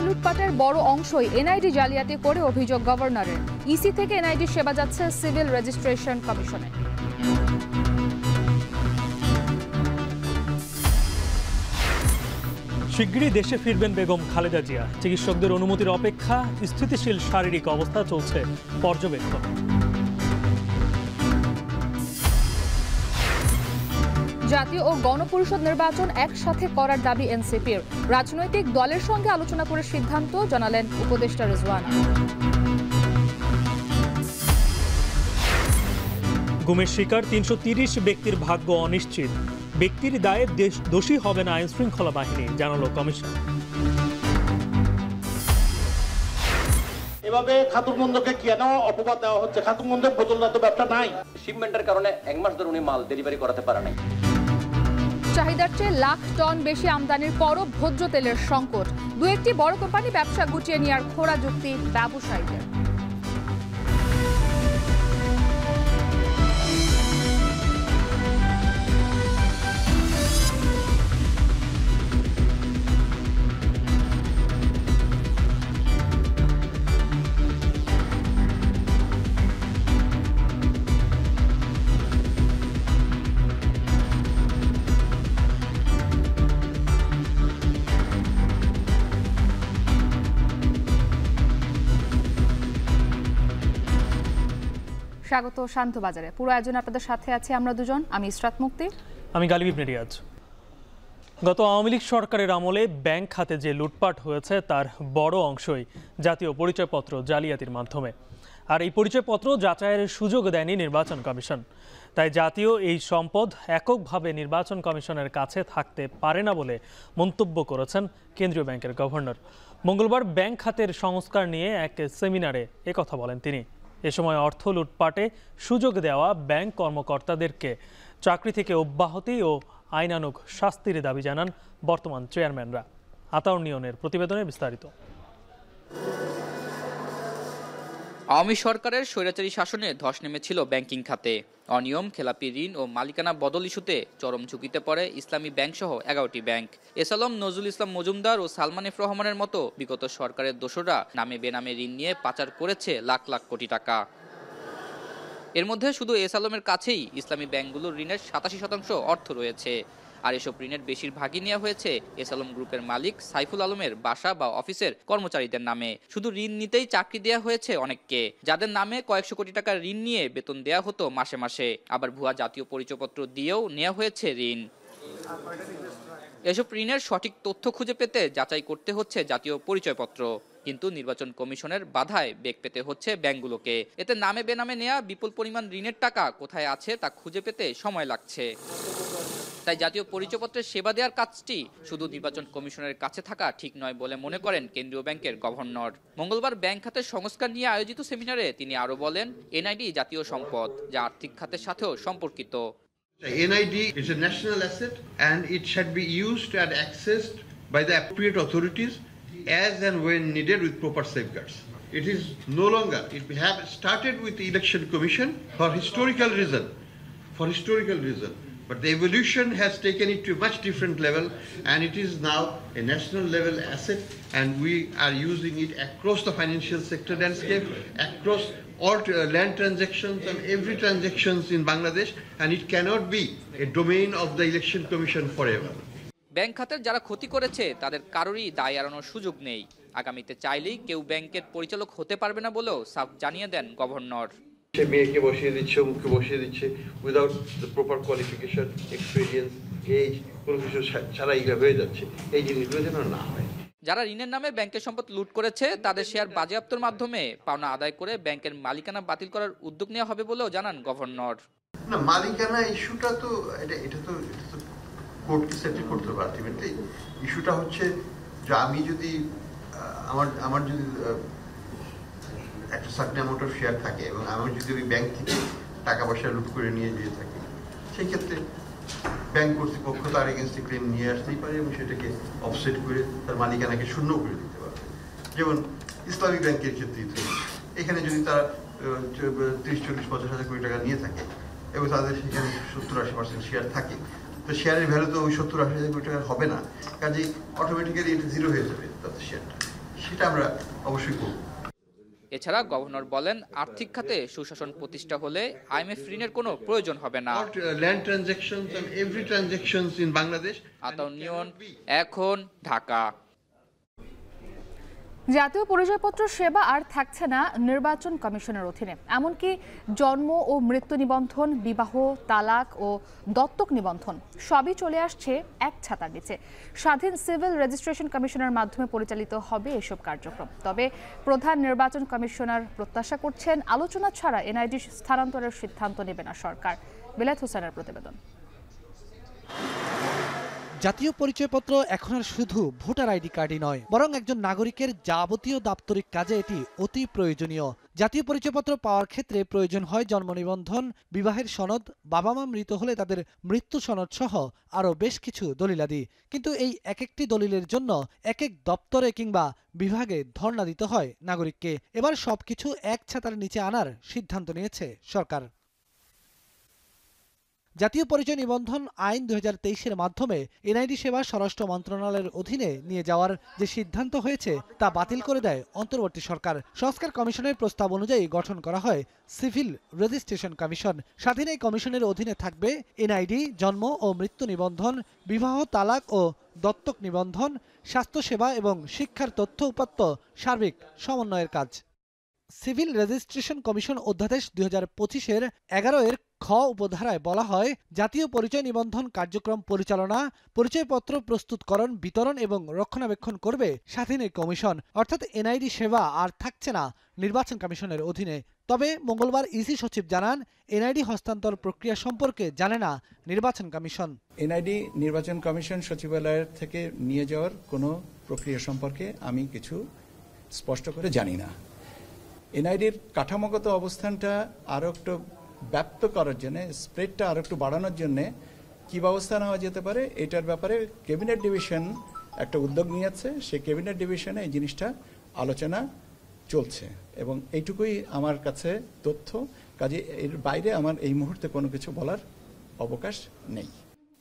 লুটপাটের বড় অংশই এনআইডি জালিয়াতি করে অভিযোগ গভর্নরের। ইসি থেকে এনআইডি সেবা যাচ্ছে সিভিল রেজিস্ট্রেশন কমিশনে। শিগগিরই দেশে ফিরবেন বেগম খালেদা জিয়া। চিকিৎসকদের অনুমতির অপেক্ষা। স্থিতিশীল শারীরিক অবস্থা চলছে পর্যবেক্ষণ। জাতীয় ও গণপরিষদ নির্বাচন একসাথে করার দাবি এনসিপির। রাজনৈতিক দলের সঙ্গে আলোচনা করে সিদ্ধান্ত জানালেন উপদেষ্টা রিজওয়ানা। গুমের শিকার ৩৩০ ব্যক্তির ভাগ্য অনিশ্চিত। ব্যক্তির দায়ে দোষী হবে না আইন শৃঙ্খলা বাহিনী, জানালো কমিশন। এভাবে খাতুনগঞ্জকে কেন অপবাদ দেওয়া হচ্ছে? খাতুনগঞ্জের বোতলজাত ব্যবসা নাই। শিপমেন্টের কারণে 1 মাস ধরে উনি মাল ডেলিভারি করাতে পারে নাই। চাহিদার চেয়ে লাখ টন বেশি আমদানির পরও ভোজ্য তেলের সংকট। দু একটি বড় কোম্পানি ব্যবসা গুটিয়ে নেওয়ার খোড়া যুক্তি ব্যবসায়ীদের। স্বাগত শান্ত বাজারে। পুরো আয়োজনে আপনাদের সাথে আছি আমরা দুজন। আমি ইসরাত মুক্তি, আমি গালিব ইবনে রিয়াজ। গত আওয়ামী লীগ সরকারের আমলে ব্যাংক খাতে যে লুটপাট হয়েছে তার বড় অংশই জাতীয় পরিচয়পত্র জালিয়াতির মাধ্যমে। আর এই পরিচয়পত্র যাচাইয়ের সুযোগ দেয়নি নির্বাচন কমিশন। তাই জাতীয় এই সম্পদ এককভাবে নির্বাচন কমিশনের কাছে থাকতে পারে না বলে মন্তব্য করেছেন কেন্দ্রীয় ব্যাংকের গভর্নর। মঙ্গলবার ব্যাংক খাতের সংস্কার নিয়ে এক সেমিনারে একথা বলেন তিনি। এ সময় অর্থ লুটপাটে সুযোগ দেওয়া ব্যাংক কর্মকর্তাদেরকে চাকরি থেকে অব্যাহতি ও আইনানুগ শাস্তির দাবি জানান বর্তমান চেয়ারম্যানরা। আতাউর নিয়নের প্রতিবেদনে বিস্তারিত। আওয়ামী সরকারের স্বৈরাচারী শাসনে ধস নেমেছিল ব্যাংকিং খাতে। অনিয়ম, খেলাপি ঋণ ও মালিকানা বদল ইস্যুতে চরম ঝুঁকিতে পড়ে ইসলামী ব্যাংকসহ 11টি ব্যাংক। এসালম, নজরুল ইসলাম মজুমদার ও সালমান এফ রহমানের মতো বিগত সরকারের দোসররা নামে বেনামে ঋণ নিয়ে পাচার করেছে লাখ লাখ কোটি টাকা। এর মধ্যে শুধু এসালমের কাছেই ইসলামী ব্যাংকগুলোর ঋণের 87% অর্থ রয়েছে। আর এসব ঋণের বেশিরভাগই নেওয়া হয়েছে এসালম গ্রুপের মালিক সাইফুল আলমের বাসা বা অফিসের কর্মচারীদের নামে। শুধু ঋণ নিতেই চাকরি দেওয়া হয়েছে অনেককে, যাদের নামে কয়েকশো কোটি টাকার ঋণ নিয়ে বেতন দেওয়া হতো মাসে মাসে। আবার ভুয়া জাতীয় পরিচয়পত্র দিয়েও নেওয়া হয়েছে ঋণ। এসব ঋণের সঠিক তথ্য খুঁজে পেতে যাচাই করতে হচ্ছে জাতীয় পরিচয়পত্র। কিন্তু নির্বাচন কমিশনের বাধায় বেগ পেতে হচ্ছে ব্যাংকগুলোকে। এতে নামে বেনামে নেওয়া বিপুল পরিমাণ ঋণের টাকা কোথায় আছে তা খুঁজে পেতে সময় লাগছে। তাই জাতীয় পরিচয়পত্রের সেবা দেওয়ার কাজটি শুধু নির্বাচন কমিশনের কাছে থাকা ঠিক নয় বলে মনে করেন কেন্দ্রীয় ব্যাংকের গভর্নর। মঙ্গলবার ব্যাংক খাতের সংস্কার নিয়ে আয়োজিত সেমিনারে তিনি আরো বলেন, এনআইডি জাতীয় সম্পদ, যা আর্থিক খাতের সাথেও সম্পর্কিত। NID is a national asset and it should be used and accessed by the appropriate authorities as and when needed with proper safeguards. It is no longer, it have started with the Election Commission for historical reason, but the evolution has taken it to a much different level and it is now a national level asset and we are using it across the financial sector landscape, across all land transactions and every transactions in Bangladesh, and it cannot be a domain of the Election Commission forever. Bank খাতের যারা ক্ষতি করেছে তাদের কারোরই দায় এড়ানোর সুযোগ নেই। আগামীতে চাইলেই কেউ ব্যাংকের পরিচালক হতে পারবে না বলেও সাফ জানিয়ে দেন গভর্নর। সে মেয়েকে বসিয়ে দিচ্ছে, মুখে বসিয়ে দিচ্ছে without the proper qualification, experience, age, কোনো কিছু ছাড়া এগুলো হয়ে যাচ্ছে। এই জিনিসগুলো যেন না হয়। যারা ঋণের নামে ব্যাংকের সম্পদ লুট করেছে তাদের শেয়ার বাজেয়াপ্তর মাধ্যমে পাওনা আদায় করে ব্যাংকের মালিকানা বাতিল করার উদ্যোগ নেওয়া হবে বলেও জানান গভর্নর। না, মালিকানা ইস্যুটা তো এটা তো কোর্টকে সেটেল করতে হবে আলটিমেটলি। ইস্যুটা হচ্ছে যে আমি যদি আমার যদি একটা সার্টেন অ্যামাউন্ট অফ শেয়ার থাকে এবং আমি যদি ওই ব্যাংক থেকে টাকা পয়সা লুট করে নিয়ে যেয়ে থাকি, সেই ক্ষেত্রে ব্যাংক কর্তৃপক্ষ তার এগেন্স্টে ক্লেম নিয়ে আসতেই পারে এবং সেটাকে অফসেট করে তার মালিকানাকে শূন্য করে দিতে পারবে। যেমন ইসলামিক ব্যাংকের ক্ষেত্রে এখানে যদি তারা 30-40-50 হাজার কোটি টাকা নিয়ে থাকে এবং তাদের সেখানে 70-80% শেয়ার থাকে, তো শেয়ারের ভ্যালু তো ওই 70-80 হাজার কোটি টাকার হবে না, কাজেই অটোমেটিক্যালি এটা জিরো হয়ে যাবে তাদের শেয়ারটা। সেটা আমরা অবশ্যই করব। এছাড়া গভর্নর বলেন, আর্থিক খাতে সুশাসন প্রতিষ্ঠা হলে IMF ঋণের কোনো প্রয়োজন হবে না। Land transactions and every transactions in Bangladesh. Ataur Niyon, এখন, ঢাকা। জাতীয় পরিচয়পত্র সেবা আর থাকছে না নির্বাচন কমিশনের অধীনে। এমনকি জন্ম ও মৃত্যু নিবন্ধন, বিবাহ, তালাক ও দত্তক নিবন্ধন সবই চলে আসছে এক ছাতার নিচে। স্বাধীন সিভিল রেজিস্ট্রেশন কমিশনের মাধ্যমে পরিচালিত হবে এসব কার্যক্রম। তবে প্রধান নির্বাচন কমিশনার প্রত্যাশা করছেন, আলোচনা ছাড়া এনআইডি স্থানান্তরের সিদ্ধান্ত নেবে না সরকার। বিলাত হোসেনের প্রতিবেদন। জাতীয় পরিচয়পত্র এখন আর শুধু ভোটার আইডি কার্ডই নয়, বরং একজন নাগরিকের যাবতীয় দাপ্তরিক কাজে এটি অতি প্রয়োজনীয়। জাতীয় পরিচয়পত্র পাওয়ার ক্ষেত্রে প্রয়োজন হয় জন্ম নিবন্ধন, বিবাহের সনদ, বাবা মা মৃত হলে তাদের মৃত্যু সনদ সহ আরও বেশ কিছু দলিলাদি। কিন্তু এই এক একটি দলিলের জন্য এক এক দপ্তরে কিংবা বিভাগে ধর্ণা দিতে হয় নাগরিককে। এবার সবকিছু এক ছাতার নিচে আনার সিদ্ধান্ত নিয়েছে সরকার। জাতীয় পরিচয় নিবন্ধন আইন 2023-এর মাধ্যমে এনআইডি সেবা স্বরাষ্ট্র মন্ত্রণালয়ের অধীনে নিয়ে যাওয়ার যে সিদ্ধান্ত হয়েছে তা বাতিল করে দেয় অন্তর্বর্তী সরকার। সংস্কার কমিশনের প্রস্তাব অনুযায়ী গঠন করা হয় সিভিল রেজিস্ট্রেশন কমিশন। স্বাধীন এই কমিশনের অধীনে থাকবে এনআইডি, জন্ম ও মৃত্যু নিবন্ধন, বিবাহ, তালাক ও দত্তক নিবন্ধন, স্বাস্থ্যসেবা এবং শিক্ষার তথ্য উপাত্ত সার্বিক সমন্বয়ের কাজ। সিভিল রেজিস্ট্রেশন কমিশন অধ্যাদেশ 2025-এর 11-এর খ উপধারায় বলা হয়, জাতীয় পরিচয় নিবন্ধন কার্যক্রম পরিচালনা, পরিচয়পত্র প্রস্তুতকরণ, বিতরণ এবং রক্ষণাবেক্ষণ করবে স্বাধীন এই কমিশন। অর্থাৎ এনআইডি সেবা আর থাকছে না নির্বাচন কমিশনের অধীনে। তবে মঙ্গলবার ইসি সচিব জানান, এনআইডি হস্তান্তর প্রক্রিয়া সম্পর্কে জানে না নির্বাচন কমিশন। এনআইডি নির্বাচন কমিশন সচিবালয়ের থেকে নিয়ে যাওয়ার কোনো প্রক্রিয়া সম্পর্কে আমি কিছু স্পষ্ট করে জানি না। এনআইডির কাঠামোগত অবস্থানটা আরও একটু ব্যাপ্ত করার জন্য, স্প্রেডটা আরও একটু বাড়ানোর জন্য কী ব্যবস্থা নেওয়া যেতে পারে, এটার ব্যাপারে ক্যাবিনেট ডিভিশন একটা উদ্যোগ নিয়েছে। সেই ক্যাবিনেট ডিভিশনে এই জিনিসটা আলোচনা চলছে এবং এইটুকুই আমার কাছে তথ্য। কাজে এর বাইরে আমার এই মুহূর্তে কোনো কিছু বলার অবকাশ নেই।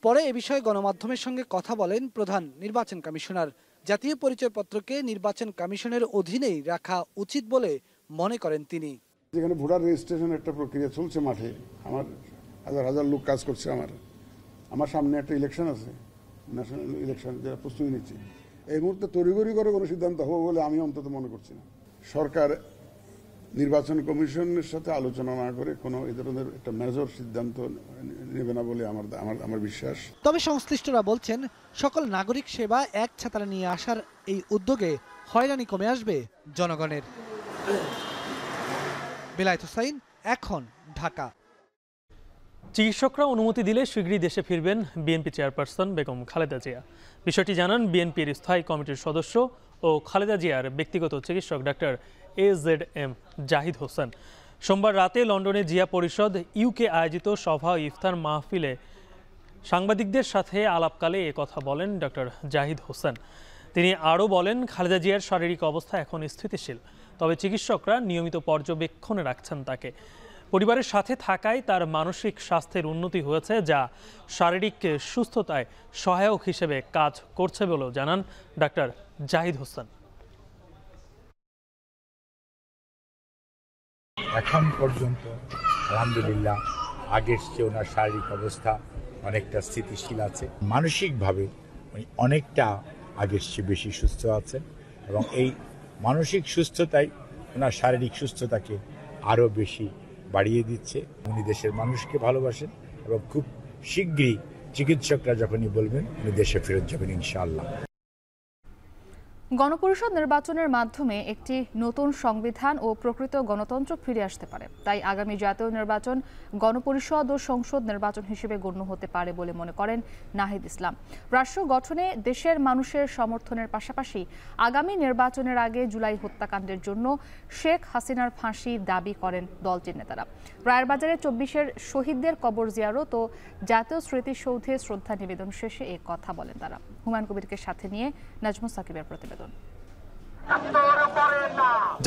পরে এ বিষয়ে গণমাধ্যমের সঙ্গে কথা বলেন প্রধান নির্বাচন কমিশনার। জাতীয় পরিচয়পত্রকে নির্বাচন কমিশনের অধীনেই রাখা উচিত বলে মনে করেন তিনি। যেখানে ভোটার রেজিস্ট্রেশন একটা প্রক্রিয়া চলছে, মাঠে আমার হাজার হাজার লোক কাজ করছে, আমার সামনে একটা ইলেকশন আছে, ন্যাশনাল ইলেকশন, যারা প্রস্তুতি নিচ্ছে, এই মুহূর্তে তড়িঘড়ি করে কোনো সিদ্ধান্ত হবে বলে আমি অন্তত মনে করছি না। সরকার নির্বাচন কমিশনের সাথে আলোচনা না করে কোনো এই ধরনের একটা মেজর সিদ্ধান্ত নেবে না বলে আমার বিশ্বাস। তবে সংশ্লিষ্টরা বলছেন, সকল নাগরিক সেবা এক ছাতারে নিয়ে আসার এই উদ্যোগে হয়রানি কমে আসবে জনগণের। বিলাত হোসেন, এখন, ঢাকা। চিকিৎসকরা অনুমতি দিলে শীঘ্রই দেশে ফিরবেন বিএনপি চেয়ারপারসন বেগম খালেদা জিয়া। বিষয়টি জানান বিএনপির স্থায়ী কমিটির সদস্য ও খালেদা জিয়ার ব্যক্তিগত চিকিৎসক ডাক্তার AZM জাহিদ হোসেন। সোমবার রাতে লন্ডনে জিয়া পরিষদ ইউকে আয়োজিত সভা ও ইফতার মাহফিলে সাংবাদিকদের সাথে আলাপকালে এ কথা বলেন ডক্টর জাহিদ হোসেন। তিনি আরও বলেন, খালেদা জিয়ার শারীরিক অবস্থা এখন স্থিতিশীল, তবে চিকিৎসকরা নিয়মিত পর্যবেক্ষণে রাখছেন তাকে। পরিবারের সাথে থাকায় তার মানসিক স্বাস্থ্যের উন্নতি হয়েছে, যা শারীরিক সুস্থতায় সহায়ক হিসেবে কাজ করছে বলেও জানান ডাক্তার জাহিদ হোসেন। এখন পর্যন্ত আলহামদুলিল্লাহ আগের চেয়ে ওনার শারীরিক অবস্থা অনেকটা স্থিতিশীল আছে, মানসিকভাবে অনেকটা আগের চেয়ে বেশি সুস্থ আছেন এবং এই মানসিক সুস্থতাই ওনার শারীরিক সুস্থতাকে আরও বেশি বাড়িয়ে দিচ্ছে। উনি দেশের মানুষকে ভালোবাসেন এবং খুব শীঘ্রই চিকিৎসকরা যখনই বলবেন উনি দেশে ফেরত যাবেন ইনশাআল্লাহ। গণপরিষদ নির্বাচনের মাধ্যমে একটি নতুন সংবিধান ও প্রকৃত গণতন্ত্র ফিরে আসতে পারে। তাই আগামী জাতীয় নির্বাচন গণপরিষদ ও সংসদ নির্বাচন হিসেবে গণ্য হতে পারে বলে মনে করেন নাহিদ ইসলাম। রাষ্ট্র গঠনে দেশের মানুষের সমর্থনের পাশাপাশি আগামী নির্বাচনের আগে জুলাই হত্যাকাণ্ডের জন্য শেখ হাসিনার ফাঁসি দাবি করেন দলটির নেতারা। রায়েরবাজারে 24-এর শহীদদের কবর জিয়ারত ও জাতীয় স্মৃতিসৌধে শ্রদ্ধা নিবেদন শেষে এ কথা বলেন তারা। হুমায়ুন কবিরকে সাথে নিয়ে নাজমুস সাকিবের প্রতিবেদন।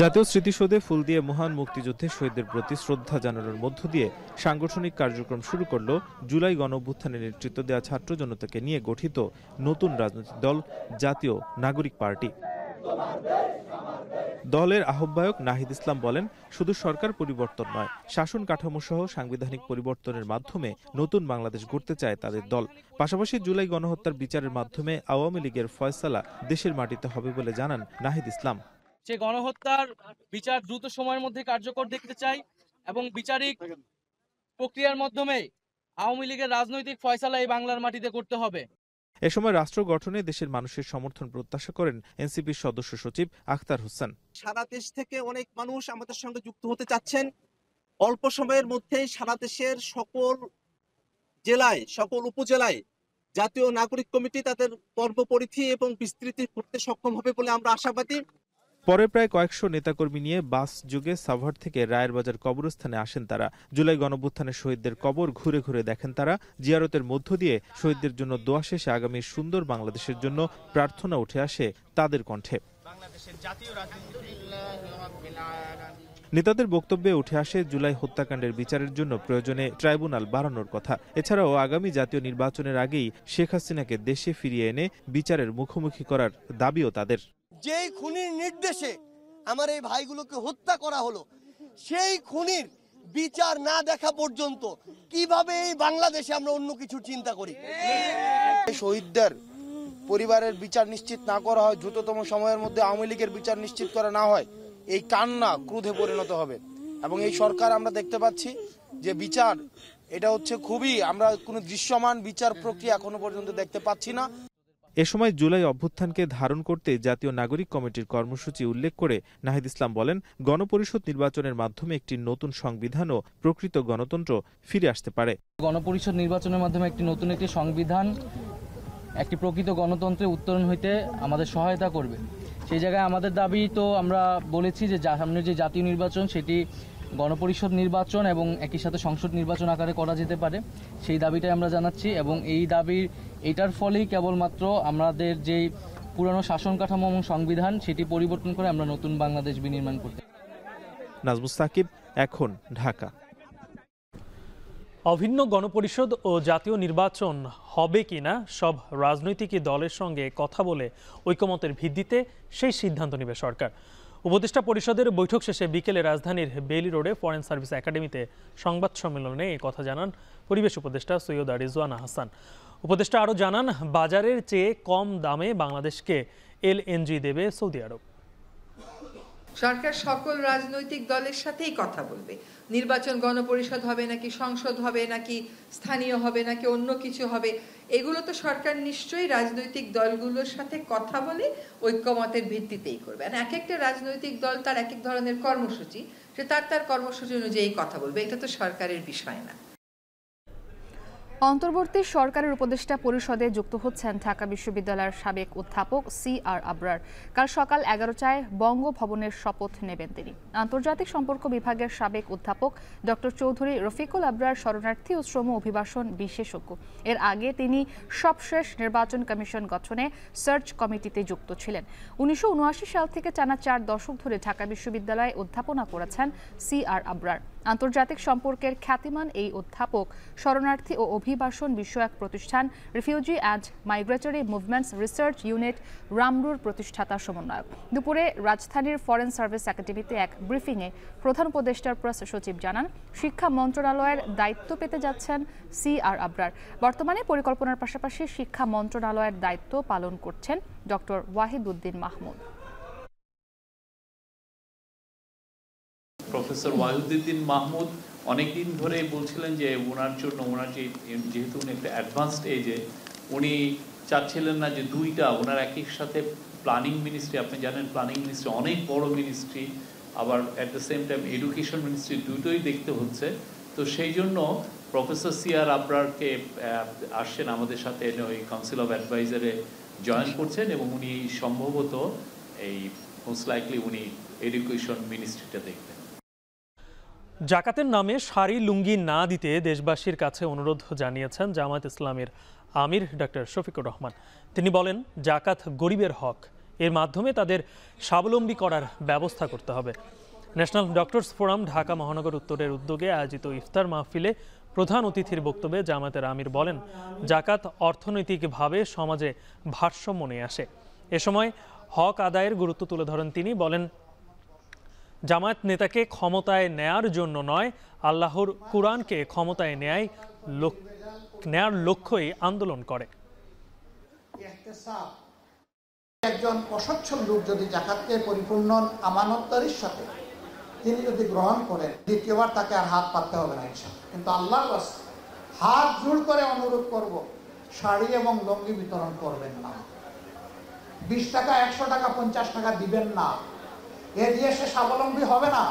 জাতীয় স্মৃতিসৌধে ফুল দিয়ে মহান মুক্তিযুদ্ধের শহীদদের প্রতি শ্রদ্ধা জানানোর মধ্য দিয়ে সাংগঠনিক কার্যক্রম শুরু করল জুলাই গণঅভ্যুত্থানে নেতৃত্ব দেওয়া ছাত্র জনতাকে নিয়ে গঠিত নতুন রাজনৈতিক দল জাতীয় নাগরিক পার্টি। দলের আহ্বায়ক নাহিদ ইসলাম বলেন, শুধু সরকার পরিবর্তন নয়, শাসন কাঠামো সহ সাংবিধানিক পরিবর্তনের মাধ্যমে নতুন বাংলাদেশ গড়তে চায় তাদের দল। পাশাপাশি জুলাই গণহত্যার বিচারের মাধ্যমে আওয়ামী লীগের ফয়সালা দেশের মাটিতে হবে বলে জানান নাহিদ ইসলাম। যে গণহত্যার বিচার দ্রুত সময়ের মধ্যে কার্যকর দেখতে চাই এবং বিচারিক প্রক্রিয়ার মাধ্যমে আওয়ামী লীগের রাজনৈতিক ফয়সালা এই বাংলার মাটিতে করতে হবে। এ সময় রাষ্ট্র গঠনে দেশের মানুষের সমর্থন প্রত্যাশা করেন এনসিপির সদস্য সচিব আখতার হোসেন। সারা দেশ থেকে অনেক মানুষ আমাদের সঙ্গে যুক্ত হতে চাচ্ছেন। অল্প সময়ের মধ্যে সারা দেশের সকল জেলায়, সকল উপজেলায় জাতীয় নাগরিক কমিটি তাদের কর্মপরিধি এবং বিস্তৃতি করতে সক্ষম হবে বলে আমরা আশাবাদী। পরে প্রায় কয়েকশো নেতাকর্মী নিয়ে বাস যোগে সাভার থেকে রায়ের বাজার কবরস্থানে আসেন তারা। জুলাই গণঅভ্যুত্থানে শহীদদের কবর ঘুরে ঘুরে দেখেন তারা। জিয়ারতের মধ্য দিয়ে শহীদদের জন্য দোয়া শেষে আগামী সুন্দর বাংলাদেশের জন্য প্রার্থনা উঠে আসে তাদের কণ্ঠে। নেতাদের বক্তব্যে উঠে আসে জুলাই হত্যাকাণ্ডের বিচারের জন্য প্রয়োজনে ট্রাইব্যুনাল বাড়ানোর কথা। এছাড়াও আগামী জাতীয় নির্বাচনের আগেই শেখ হাসিনাকে দেশে ফিরিয়ে এনে বিচারের মুখোমুখি করার দাবিও তাদের। যেই খুনির নির্দেশে আমার এই ভাইগুলোকে হত্যা করা হলো, সেই খুনির বিচার না দেখা পর্যন্ত কিভাবে এই বাংলাদেশে আমরা অন্য কিছু চিন্তা করি? শহীদদের পরিবারের বিচার নিশ্চিত না করা হয়, দ্রুততম সময়ের মধ্যে আওয়ামী লীগের বিচার নিশ্চিত করা না হয়, এই কান্না ক্রোধে পরিণত হবে। এবং এই সরকার আমরা দেখতে পাচ্ছি যে বিচার এটা হচ্ছে খুবই, আমরা কোনো দৃশ্যমান বিচার প্রক্রিয়া এখনো পর্যন্ত দেখতে পাচ্ছি না। এ সময় জুলাই অভ্যুত্থানকে ধারণ করতে জাতীয় নাগরিক কমিটির কর্মসূচি উল্লেখ করে নাহিদ ইসলাম বলেন, গণপরিষদ নির্বাচনের মাধ্যমে একটি নতুন সংবিধান ও প্রকৃত গণতন্ত্র ফিরে আসতে পারে। গণপরিষদ নির্বাচনের মাধ্যমে একটি নতুন একটি সংবিধান একটি প্রকৃত গণতন্ত্রে উত্তরণ হইতে আমাদের সহায়তা করবে। সেই জায়গায় আমাদের দাবি তো আমরা বলেছি যে সামনের যে জাতীয় নির্বাচন সেটি গণপরিষদ নির্বাচন এবং একই সাথে সংসদ নির্বাচন আকারে করা যেতে পারে, সেই দাবিটাই আমরা জানাচ্ছি। এবং এই দাবির এটার ফলেই কেবলমাত্র আমাদের যে পুরনো শাসন কাঠামো এবং সংবিধান সেটি পরিবর্তন করে আমরা নতুন বাংলাদেশ বিনির্মাণ করতে। নাজমুস সাকিব, এখন, ঢাকা। অভিন্ন গণপরিষদ ও জাতীয় নির্বাচন হবে কিনা সব রাজনৈতিক দলের সঙ্গে কথা বলে ঐকমত্যের ভিত্তিতে সেই সিদ্ধান্ত নেবে সরকার। উপদেষ্টা পরিষদের বৈঠক শেষে বিকেলে রাজধানীর বেইলি রোডে ফরেন সার্ভিস একাডেমিতে সংবাদ সম্মেলনে এই কথা জানান পরিবেশ উপদেষ্টা সৈয়দা রিজওয়ানা হাসান। উপদেষ্টা আরও জানান, বাজারের চেয়ে কম দামে বাংলাদেশকে এলএনজি দেবে সৌদি আরব। সরকার সকল রাজনৈতিক দলের সাথেই কথা বলবে। নির্বাচন গণপরিষদ হবে নাকি সংসদ হবে নাকি স্থানীয় হবে নাকি অন্য কিছু হবে, এগুলো তো সরকার নিশ্চয়ই রাজনৈতিক দলগুলোর সাথে কথা বলে ঐক্যমতের ভিত্তিতেই করবে। আর এক একটা রাজনৈতিক দল তার এক এক ধরনের কর্মসূচি, সে তার কর্মসূচি অনুযায়ী কথা বলবে, এটা তো সরকারের বিষয় না। অন্তর্বর্তী সরকারের উপদেষ্টা পরিষদে যুক্ত হচ্ছেন ঢাকা বিশ্ববিদ্যালয়ের সাবেক অধ্যাপক CR আবরার। কাল সকাল 11টায় বঙ্গভবনের শপথ নেবেন তিনি। আন্তর্জাতিক সম্পর্ক বিভাগের সাবেক অধ্যাপক ডক্টর চৌধুরী রফিকুল আবরার শরণার্থী ও শ্রম অভিবাসন বিশেষজ্ঞ। এর আগে তিনি সবশেষ নির্বাচন কমিশন গঠনে সার্চ কমিটিতে যুক্ত ছিলেন। 1979 সাল থেকে টানা 4 দশক ধরে ঢাকা বিশ্ববিদ্যালয়ে অধ্যাপনা করেছেন CR আবরার। আন্তর্জাতিক সম্পর্কের খ্যাতিমান এই অধ্যাপক শরণার্থী ও অভিবাসন বিষয়ক প্রতিষ্ঠান refugee and migratory movements research unit রামরুর প্রতিষ্ঠাতা সমন্বয়ক। দুপুরে রাজধানীর ফরেন সার্ভিস একাডেমিতে এক ব্রিফিংয়ে প্রধান উপদেষ্টার প্রেস সচিব জানান, শিক্ষা মন্ত্রণালয়ের দায়িত্ব পেতে যাচ্ছেন CR আবরার। বর্তমানে পরিকল্পনার পাশাপাশি শিক্ষা মন্ত্রণালয়ের দায়িত্ব পালন করছেন ডক্টর ওয়াহিদউদ্দিন মাহমুদ। প্রফেসর ওয়াহিদউদ্দিন মাহমুদ অনেকদিন ধরে বলছিলেন যে ওনার জন্য, ওনার যেহেতু উনি একটা অ্যাডভান্সড এজে, উনি চাচ্ছিলেন না যে দুইটা ওনার একই সাথে প্ল্যানিং মিনিস্ট্রি, আপনি জানেন প্ল্যানিং মিনিস্ট্রি অনেক বড় মিনিস্ট্রি, আবার at the same time education ministry, দুটোই দেখতে হচ্ছে। তো সেই জন্য প্রফেসর CR আবরারকে আসছেন আমাদের সাথে ওই কাউন্সিল অফ অ্যাডভাইজারে জয়েন করছেন এবং উনি সম্ভবত এই মোস্ট লাইকলি উনি এডুকেশন মিনিস্ট্রিটা দেখবেন। জাকাতের নামে শাড়ি লুঙ্গি না দিতে দেশবাসীর কাছে অনুরোধ জানিয়েছেন জামায়াত ইসলামের আমির ডক্টর শফিকুর রহমান। তিনি বলেন, জাকাত গরিবের হক, এর মাধ্যমে তাদের স্বাবলম্বী করার ব্যবস্থা করতে হবে। ন্যাশনাল ডক্টরস ফোরাম ঢাকা মহানগর উত্তরের উদ্যোগে আয়োজিত ইফতার মাহফিলে প্রধান অতিথির বক্তব্যে জামায়াতের আমির বলেন, জাকাত অর্থনৈতিকভাবে সমাজে ভারসাম্য নিয়ে আসে। এ সময় হক আদায়ের গুরুত্ব তুলে ধরেন তিনি। বলেন, জামায়াত নেতাকে ক্ষমতায় নেয়ার জন্য নয়, আল্লাহর কুরআনকে ক্ষমতায় নেয়ার লক্ষ্যই আন্দোলন করে। একজন অসচ্ছল লোক যদি যাকাতকে পরিপূর্ণ আমানতদারির সাথে তিনি যদি গ্রহণ করেন, দ্বিতীয়বার তাকে আর হাত পাততে হবে না ইনশাআল্লাহ। কিন্তু আল্লাহর রাস্তায় হাত জোড় করে অনুরোধ করব, শাড়ি এবং লুঙ্গি বিতরণ করবেন না। 20 টাকা, 100 টাকা, 50 টাকা দিবেন না। এ দিয়ে সে স্বাবলম্বী হবে না,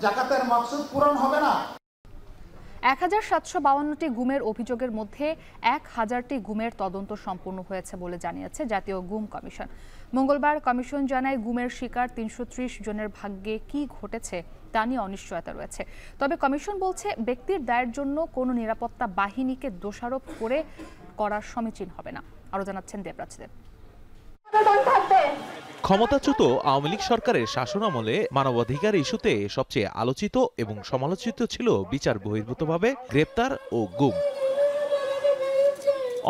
যাকাতের মাকসুদ পূরণ হবে না। 1752টি গুমের অভিযোগের মধ্যে 1000টি গুমের তদন্ত সম্পন্ন হয়েছে বলে জানিয়েছে জাতীয় গুম কমিশন। মঙ্গলবার কমিশন জানায়, গুমের শিকার 330 জনের ভাগ্যে কি ঘটেছে তা নিয়ে অনিশ্চয়তা রয়েছে। তবে কমিশন বলছে, ব্যক্তির দায়ের জন্য কোনো নিরাপত্তা বাহিনীকে দোষারোপ করা সমীচীন হবে না। আরও জানাচ্ছেন দেবরাজ দেব। ক্ষমতাচ্যুত আওয়ামী লীগ সরকারের শাসনামলে মানবাধিকার ইস্যুতে সবচেয়ে আলোচিত এবং সমালোচিত ছিল বিচার বহির্ভূতভাবে গ্রেপ্তার ও গুম।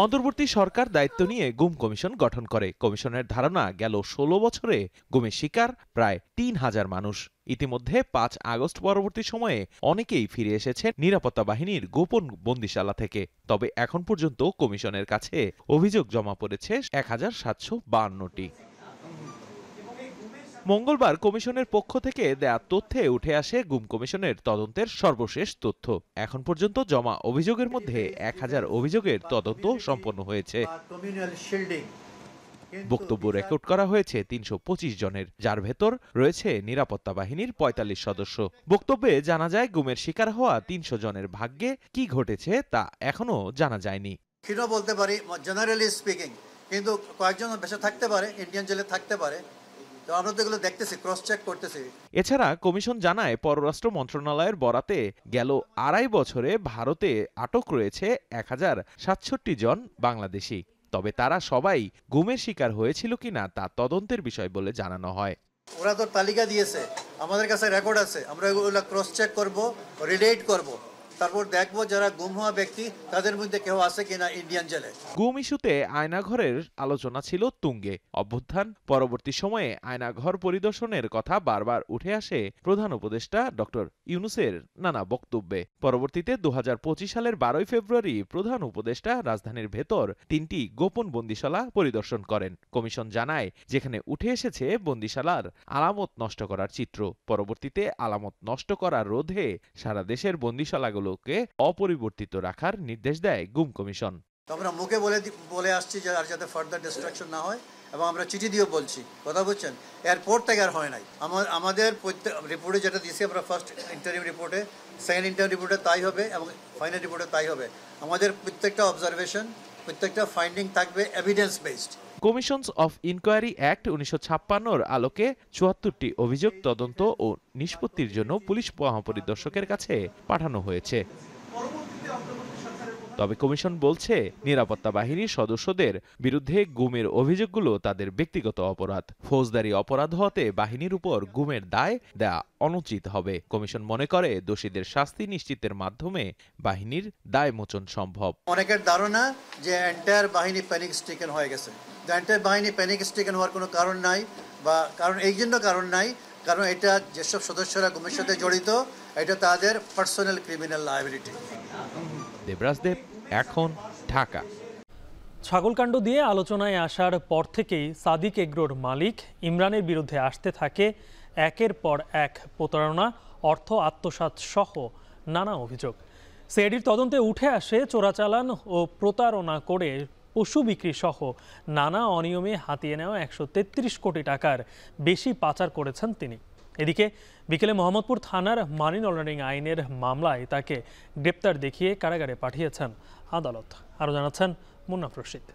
অন্তর্বর্তী সরকার দায়িত্ব নিয়ে গুম কমিশন গঠন করে। কমিশনের ধারণা, গেল 16 বছরে গুমের শিকার প্রায় 3000 মানুষ। ইতিমধ্যে 5 আগস্ট পরবর্তী সময়ে অনেকেই ফিরে এসেছে নিরাপত্তা বাহিনীর গোপন বন্দিশালা থেকে। তবে এখন পর্যন্ত কমিশনের কাছে অভিযোগ জমা পড়েছে 1752টি। মঙ্গলবার কমিশনের পক্ষ থেকে দেয়া তথ্যে উঠে আসে গুম কমিশনের তদন্তের সর্বশেষ তথ্য। এখন পর্যন্ত জমা অভিযোগের মধ্যে 1000 অভিযোগের তদন্ত সম্পন্ন হয়েছে। বক্তব্য রেকর্ড করা হয়েছে 325 জনের, যার ভেতর রয়েছে নিরাপত্তা বাহিনীর 45 সদস্য। বক্তব্যে জানা যায়, গুমের শিকার হওয়া 300 জনের ভাগ্যে কি ঘটেছে তা এখনো জানা যায়নি। বলতে পারি জেনারেলি স্পিকিং, কিন্তু কয়েকজন বেঁচে থাকতে পারে, ইন্ডিয়ান জেলে থাকতে পারে। এছাড়া কমিশন জানায়, পররাষ্ট্র মন্ত্রণালয়ের বরাতে গেল 2.5 বছরে ভারতে আটক রয়েছে 1067 জন বাংলাদেশি। তবে তারা সবাই গুমের শিকার হয়েছিল কিনা তা তদন্তের বিষয় বলে জানানো হয়। ওরা তো তালিকা দিয়েছে, আমাদের কাছে রেকর্ড আছে, আমরা এগুলো ক্রস চেক করব, রিলেট করব, তারপর দেখবো যারা গুম হওয়া ব্যক্তি তাদের মধ্যে কেউ আছে কিনা ইন্ডিয়ান জেলে। গুম ইস্যুতে আয়নাঘরের আলোচনা ছিল তুঙ্গে। অভ্যুত্থান পরবর্তী সময়ে আয়নাঘর পরিদর্শনের কথা বারবার উঠে আসে প্রধান উপদেষ্টা ডক্টর ইউনূসের নানা বক্তব্যে। পরবর্তীতে 2025 সালের 12 ফেব্রুয়ারি প্রধান উপদেষ্টা রাজধানীর ভেতর 3টি গোপন বন্দিশালা পরিদর্শন করেন। কমিশন জানায়, যেখানে উঠে এসেছে বন্দিশালার আলামত নষ্ট করার চিত্র। পরবর্তীতে আলামত নষ্ট করার রোধে সারা দেশের বন্দিশালাগুলো অপরিবর্তিত রাখার নির্দেশ দেয় গুম কমিশন। আমরা মুখে বলে আসছি যে আর যাতে ফার্দার ডিস্ট্রাকশন না হয়, এবং আমরা চিঠি দিয়ে বলছি, কথা বুঝছেন, এরপর থেকে আর হয় নাই। আমাদের রিপোর্টে যেটা দিয়েছি আমরা, ফার্স্ট ইন্টারিম রিপোর্টে, সেকেন্ড ইন্টারিম রিপোর্টে তাই হবে এবং ফাইনাল রিপোর্টে তাই হবে। আমাদের প্রত্যেকটা অবজারভেশন, প্রত্যেকটা ফাইন্ডিং থাকবে evidence based. Commissions of inquiry act 1956-র আলোকে 74টি অভিযোগ তদন্ত ও নিষ্পত্তির জন্য পুলিশ মহাপরিদর্শকের কাছে পাঠানো হয়েছে। তবে কমিশন বলছে, নিরাপত্তা বাহিনীর সদস্যদের বিরুদ্ধে গুমের অভিযোগগুলো তাদের ব্যক্তিগত অপরাধ। ফৌজদারি অপরাধ হতে বাহিনীর উপর গুমের দায় দেয়া অনুচিত হবে। কমিশন মনে করে, দোষীদের শাস্তি নিশ্চিতের মাধ্যমে বাহিনীর দায় মোচন সম্ভব। অনেকের ধারণা যে এন্টায়ার বাহিনী প্যানিক স্ট্রিকেন হয়ে গেছে। এন্টায়ার বাহিনী প্যানিক স্ট্রিকেন হওয়ার কোনো কারণ নাই, বা এই জন্য কারণ নাই কারণ এটা যেসব সদস্যরা গুমের সাথে জড়িত, এটা তাদের পার্সোনাল ক্রিমিনাল লায়াবিলিটি। দেবরাজ দেব, এখন, ঢাকা। ছাগলকাণ্ড দিয়ে আলোচনায় আসার পর থেকেই সাদিক এগ্রোর মালিক ইমরানের বিরুদ্ধে আসতে থাকে একের পর এক প্রতারণা, অর্থ আত্মসাৎ সহ নানা অভিযোগ। সিআইডির তদন্তে উঠে আসে, চোরাচালান ও প্রতারণা করে পশু বিক্রি সহ নানা অনিয়মে হাতিয়ে নেওয়া 133 কোটি টাকার বেশি পাচার করেছেন তিনি। এদিকে বিকেলে মোহাম্মদপুর থানার মানি লন্ডারিং আইনের মামলায় তাকে গ্রেপ্তার দেখিয়ে কারাগারে পাঠিয়েছেন আদালত। আরও জানাচ্ছেন মুন্নাফ রশিদ।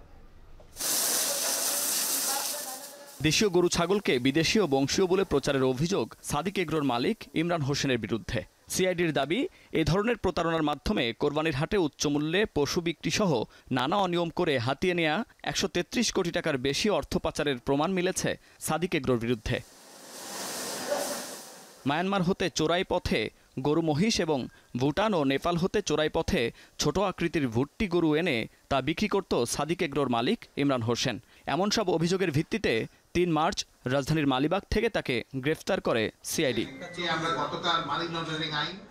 দেশীয় গরু ছাগলকে বিদেশি ও বংশীয় বলে প্রচারের অভিযোগ সাদিক এগ্রোর মালিক ইমরান হোসেনের বিরুদ্ধে। সিআইডির দাবি, এ ধরনের প্রতারণার মাধ্যমে কোরবানির হাটে উচ্চমূল্যে পশু বিক্রি সহ নানা অনিয়ম করে হাতিয়ে নেওয়া 133 কোটি টাকার বেশি অর্থ পাচারের প্রমাণ মিলেছে সাদিক এগ্রোর বিরুদ্ধে। মায়ানমার হতে চোরাই পথে গরু মহিষ এবং ভুটান ও নেপাল হতে চোরাই পথে ছোট আকৃতির ভুট্টি গরু এনে তা বিক্রি করত সাদিক এগ্রোর মালিক ইমরান হোসেন। এমন সব অভিযোগের ভিত্তিতে 3 মার্চ রাজধানীর মালিবাগ থেকে তাকে গ্রেফতার করে সিআইডি।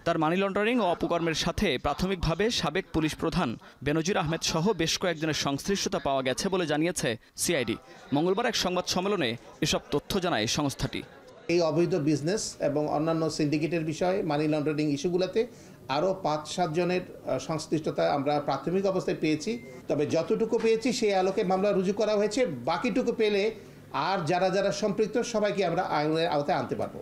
তার মানি লন্ডারিং ও অপকর্মের সাথে প্রাথমিকভাবে সাবেক পুলিশ প্রধান বেনজির আহমেদ সহ বেশ কয়েকজনের সংশ্লিষ্টতা পাওয়া গেছে বলে জানিয়েছে সিআইডি। মঙ্গলবার এক সংবাদ সম্মেলনে এসব তথ্য জানায় সংস্থাটি। এই অবৈধ বিজনেস এবং অন্যান্য সিন্ডিকেটের বিষয়ে মানি লন্ডারিং ইস্যুগুলোতে আরও 5-7 জনের সংশ্লিষ্টতা আমরা প্রাথমিক অবস্থায় পেয়েছি। তবে যতটুকু পেয়েছি সেই আলোকে মামলা রুজু করা হয়েছে। বাকিটুকু পেলে আর যারা যারা সম্পৃক্ত সবাইকে আমরা আইনের আওতায় আনতে পারবো।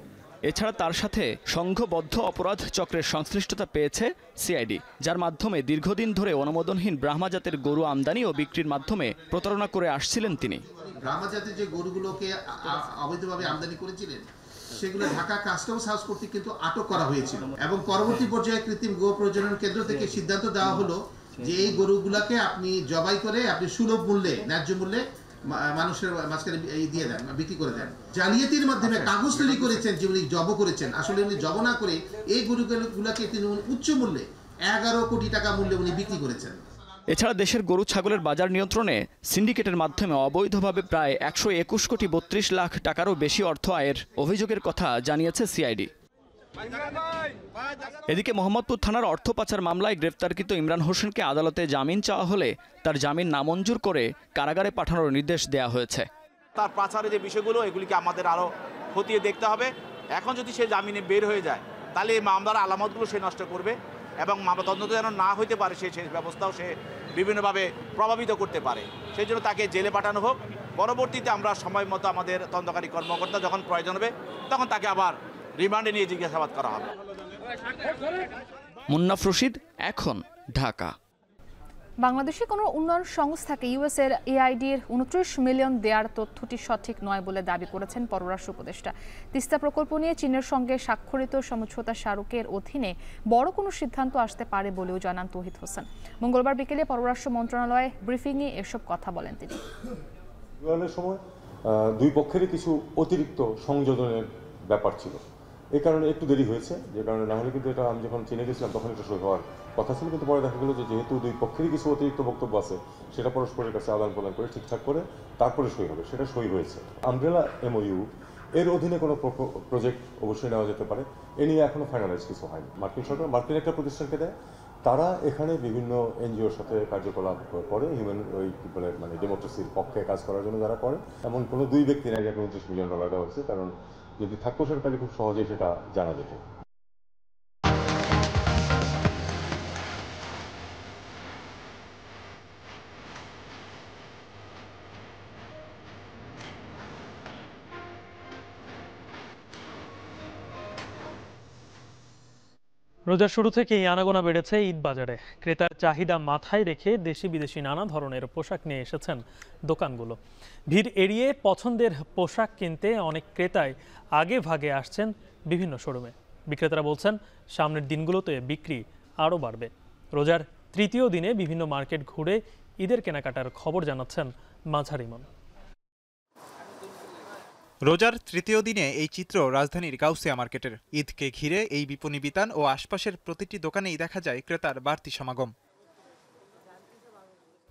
এছাড়া তার সাথে সংঘবদ্ধ অপরাধ চক্রের সংশ্লিষ্টতা পেয়েছে সিআইডি, যার মাধ্যমে দীর্ঘদিন ধরে অনুমোদনহীন ব্রাহ্মা জাতের গরু আমদানি ও বিক্রির মাধ্যমে প্রতারণা করে আসছিলেন তিনি। ব্রাহ্মা জাতের যে গরুগুলোকে অবৈধভাবে আমদানি করেছিলেন সেগুলো ঢাকা কাস্টমস হাউস কর্তৃক কিন্তু আটক করা হয়েছিল এবং পরবর্তী পর্যায়ে কৃত্রিম গো প্রজনন কেন্দ্র থেকে সিদ্ধান্ত দেওয়া হলো যে এই গরুগুলাকে আপনি জবাই করে আপনি সুলভ মূল্যে, ন্যায্য মূল্যে মানুষের মাঝখানে বিক্রি করে দেন। জালিয়াতির মাধ্যমে কাগজ তৈরি করেছেন, যেগুলি জব করেছেন, আসলে উনি জব না করে এই গরুগুলাকে তিনি উচ্চ মূল্যে 11 কোটি টাকা মূল্যে উনি বিক্রি করেছেন। এছাড়া দেশের গরু ছাগলের বাজার নিয়ন্ত্রণে সিন্ডিকেটের মাধ্যমে অবৈধভাবে প্রায় 121 কোটি 32 লাখ টাকারও বেশি অর্থ আয়ের অভিযোগের কথা জানিয়েছে সিআইডি। এদিকে মোহাম্মদপুর থানার অর্থ পাচার মামলায় গ্রেফতারকৃত ইমরান হোসেনকে আদালতে জামিন চাওয়া হলে তার জামিন নামঞ্জুর করে কারাগারে পাঠানোর নির্দেশ দেওয়া হয়েছে। তার পাচারের যে বিষয়গুলো এগুলিকে আমাদের আরও খতিয়ে দেখতে হবে। এখন যদি সে জামিনে বের হয়ে যায় তাহলে এই মামলার আলামতগুলো সে নষ্ট করবে এবং মামলা তদন্ত যেন না হইতে পারে সেই ব্যবস্থাও সে বিভিন্নভাবে প্রভাবিত করতে পারে। সেই জন্য তাকে জেলে পাঠানো হোক। পরবর্তীতে আমরা সময় মতো আমাদের তদন্তকারী কর্মকর্তা যখন প্রয়োজন হবে তখন তাকে আবার রিমান্ডে নিয়ে জিজ্ঞাসাবাদ করা হবে। মুন্নাফ রশিদ, এখন, ঢাকা। বাংলাদেশে কোনো উন্নয়ন সংস্থাকে ইউএসের এআইডির 29 মিলিয়ন দেয়ার তথ্যটি সঠিক নয় বলে দাবি করেছেন পররাষ্ট্র উপদেষ্টা। তিস্তা প্রকল্প নিয়ে চীনের সঙ্গে স্বাক্ষরিত সমঝোতা স্মারকের অধীনে বড় কোনো সিদ্ধান্ত আসতে পারে বলেও জানান তৌহিদ হোসেন। মঙ্গলবার বিকেলে পররাষ্ট্র মন্ত্রণালয়ে ব্রিফিংয়ে এসব কথা বলেন তিনি। সময় দুই পক্ষেরই কিছু অতিরিক্ত সংযোজনের ব্যাপার ছিল, এই কারণে একটু দেরি হয়েছে। যে কারণে না হলে কিন্তু এটা আমি যখন চিনে গেছিলাম তখন এটা সই হওয়ার কথা ছিল, কিন্তু পরে দেখা গেল যে যেহেতু দুই পক্ষেরই কিছু অতিরিক্ত বক্তব্য আছে সেটা পরস্পরের কাছে আদান প্রদান করে ঠিকঠাক করে তারপরে সই হবে, সেটা সই হয়েছে। আমব্রেলা এমওইউ এর অধীনে কোনো প্রজেক্ট অবশ্যই নেওয়া যেতে পারে, এ নিয়ে এখনো ফাইনালাইজ কিছু হয়নি। মার্কিন সরকার মার্কিন একটা প্রতিষ্ঠানকে দেয়, তারা এখানে বিভিন্ন এনজিওর সাথে কার্যকলাপ করে, হিউম্যান মানে ডেমোক্রেসির পক্ষে কাজ করার জন্য যারা করে, এমন কোনো দুই ব্যক্তি নাই যাকে $29 মিলিয়ন দেওয়া হয়েছে। কারণ যদি থাকতো সেটা তাহলে খুব সহজেই সেটা জানা যেত। রোজার শুরু থেকেই আনাগোনা বেড়েছে ঈদ বাজারে। ক্রেতার চাহিদা মাথায় রেখে দেশি বিদেশি নানা ধরনের পোশাক নিয়ে এসেছেন দোকানগুলো। ভিড় এড়িয়ে পছন্দের পোশাক কিনতে অনেক ক্রেতাই আগে ভাগে আসছেন বিভিন্ন শোরুমে। বিক্রেতারা বলছেন সামনের দিনগুলোতে বিক্রি আরও বাড়বে। রোজার তৃতীয় দিনে বিভিন্ন মার্কেট ঘুরে ঈদের কেনাকাটার খবর জানাচ্ছেন মাঝার ইমন। রোজার তৃতীয় দিনে এই চিত্র রাজধানীর গাউসিয়া মার্কেটের। ঈদকে ঘিরে এই বিপণী বিতান ও আশপাশের প্রতিটি দোকানেই দেখা যায় ক্রেতার বাড়তি সমাগম।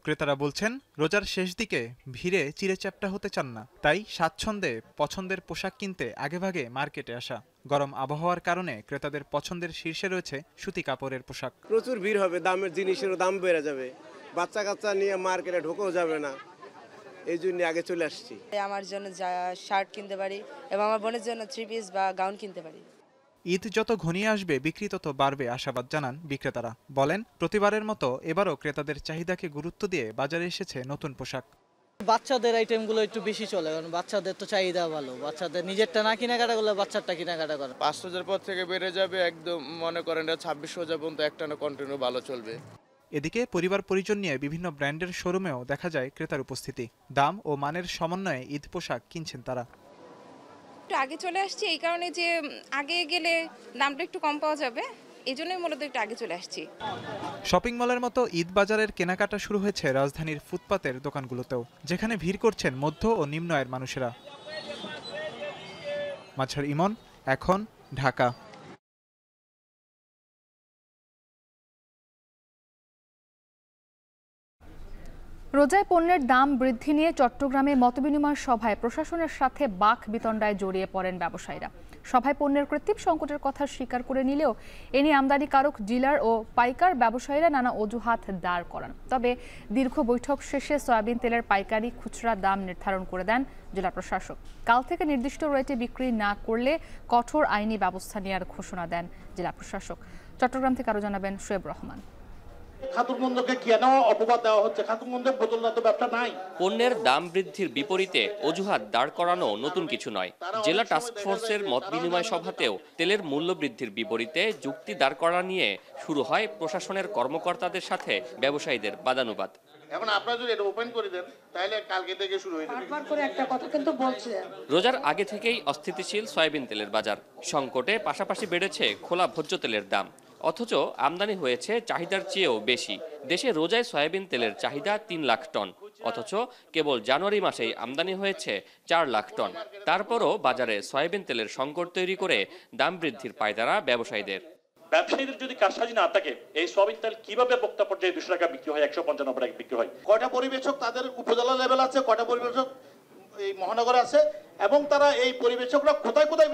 ক্রেতারা বলছেন রোজার শেষ দিকে ভিড়ে চিড়েচ্যাপ্টা হতে চান না, তাই স্বাচ্ছন্দ্যে পছন্দের পোশাক কিনতে আগেভাগে মার্কেটে আসা। গরম আবহাওয়ার কারণে ক্রেতাদের পছন্দের শীর্ষে রয়েছে সুতি কাপড়ের পোশাক। প্রচুর ভিড় হবে, দামের জিনিসেরও দাম বেড়ে যাবে, বাচ্চা কাচ্চা নিয়ে মার্কেটে ঢোকাও যাবে না, এই জন্য আগে চলে আসছি। আমার জন্য শার্ট কিনতে পারি এবং আমার বোনের জন্য 3 পিস বা গাউন কিনতে পারি। ঈদ যত ঘনিয়ে আসবে বিক্রি তত বাড়বে আশাবাদ জানান বিক্রেতারা। বলেন প্রতিবারের মতো এবারও ক্রেতাদের চাহিদাকে গুরুত্ব দিয়ে বাজারে এসেছে নতুন পোশাক। বাচ্চাদের আইটেমগুলো একটু বেশি চলে, কারণ বাচ্চাদের তো চাহিদা ভালো, বাচ্চাদের নিজেরটা না কেনাকাটা করলে বাচ্চারটা কেনাকাটা করে। 5,000 পর থেকে বেড়ে যাবে, একদম মনে করেন 26,000 পর্যন্ত একটানা কন্টিনিউ ভালো চলবে। এদিকে পরিবার পরিজন নিয়ে বিভিন্ন ব্র্যান্ডের শোরুমেও দেখা যায় ক্রেতার উপস্থিতি। দাম ও মানের সমন্বয়ে ঈদ পোশাক কিনছেন তারা। একটু আগে চলে আসছি এই কারণে যে আগে গেলে দামটা একটু কম পাওয়া যাবে, এই জন্যই মূলত একটু আগে চলে আসছি। শপিং মলের মতো ঈদ বাজারের কেনাকাটা শুরু হয়েছে রাজধানীর ফুটপাতের দোকানগুলোতেও, যেখানে ভিড় করছেন মধ্য ও নিম্ন আয়ের মানুষেরা। মাঝার ইমন, এখন, ঢাকা। রোজায় পণ্যের দাম বৃদ্ধি নিয়ে চট্টগ্রামে মতবিনিময় সভায় প্রশাসনের সাথে বাক বিতণ্ডায় জড়িয়ে পড়েন ব্যবসায়ীরা। সভায় পণ্যের কৃত্রিম সংকটের কথা স্বীকার করে নিলেও এ নিয়ে আমদানিকারক, ডিলার ও পাইকার ব্যবসায়ীরা নানা অজুহাত দাঁড় করান। তবে দীর্ঘ বৈঠক শেষে সয়াবিন তেলের পাইকারি খুচরা দাম নির্ধারণ করে দেন জেলা প্রশাসক। কাল থেকে নির্দিষ্ট রেটে বিক্রি না করলে কঠোর আইনি ব্যবস্থা নেওয়ার ঘোষণা দেন জেলা প্রশাসক। চট্টগ্রাম থেকে আরো জানাবেন শোয়েব রহমান। খাতুনগঞ্জকে কেন অপবাদ দেওয়া হচ্ছে? খাতুনগঞ্জের বোতলজাত ব্যবসা নাই। পণ্যের দাম বৃদ্ধির বিপরীতে অজুহাত দাঁড় করানো নতুন কিছু নয়। জেলা টাস্ক ফোর্সের মত বিনিময় সভাতেও তেলের মূল্য বৃদ্ধির বিপরীতে যুক্তি দাঁড় করা নিয়ে শুরু হয় প্রশাসনের কর্মকর্তাদের সাথে ব্যবসায়ীদের বাদানুবাদ। এখন আপনারা যদি এটা ওপেন করে দেন তাহলে কালকে থেকে শুরু হয়ে যাবে। বারবার করে একটা কথা কিন্তু বলছেন। রোজার আগে থেকেই অস্থিতিশীল সয়াবিন তেলের বাজার সংকটে পাশাপাশি বেড়েছে খোলা ভোজ্য তেলের দাম, অথচ আমদানি হয়েছে চাহিদার চেয়েও বেশি। দেশে রোজায় সয়াবিন তেলের চাহিদা 3 লাখ টন, অথচ কেবল জানুয়ারি মাসেই আমদানি হয়েছে 4 লাখ টন। তারপরও বাজারে সয়াবিন তেলের সংকট তৈরি করে দাম বৃদ্ধির পায়তারা ব্যবসায়ীদের। ব্যবসায়ীদের যদি কারসাজি না থাকে, এই সয়াবিন তেল কিভাবে বক্তা পর্যায়ে 200 টাকা বিক্রি হয়, 155 টাকা বিক্রি হয়? কয়টা পরিবেশক তাদের উপজেলা লেভেল আছে, কয়টা পরিবেশক এই মহানগরে আছে, এবং তারা এই পরিবেশকরা কোথায় কোথায়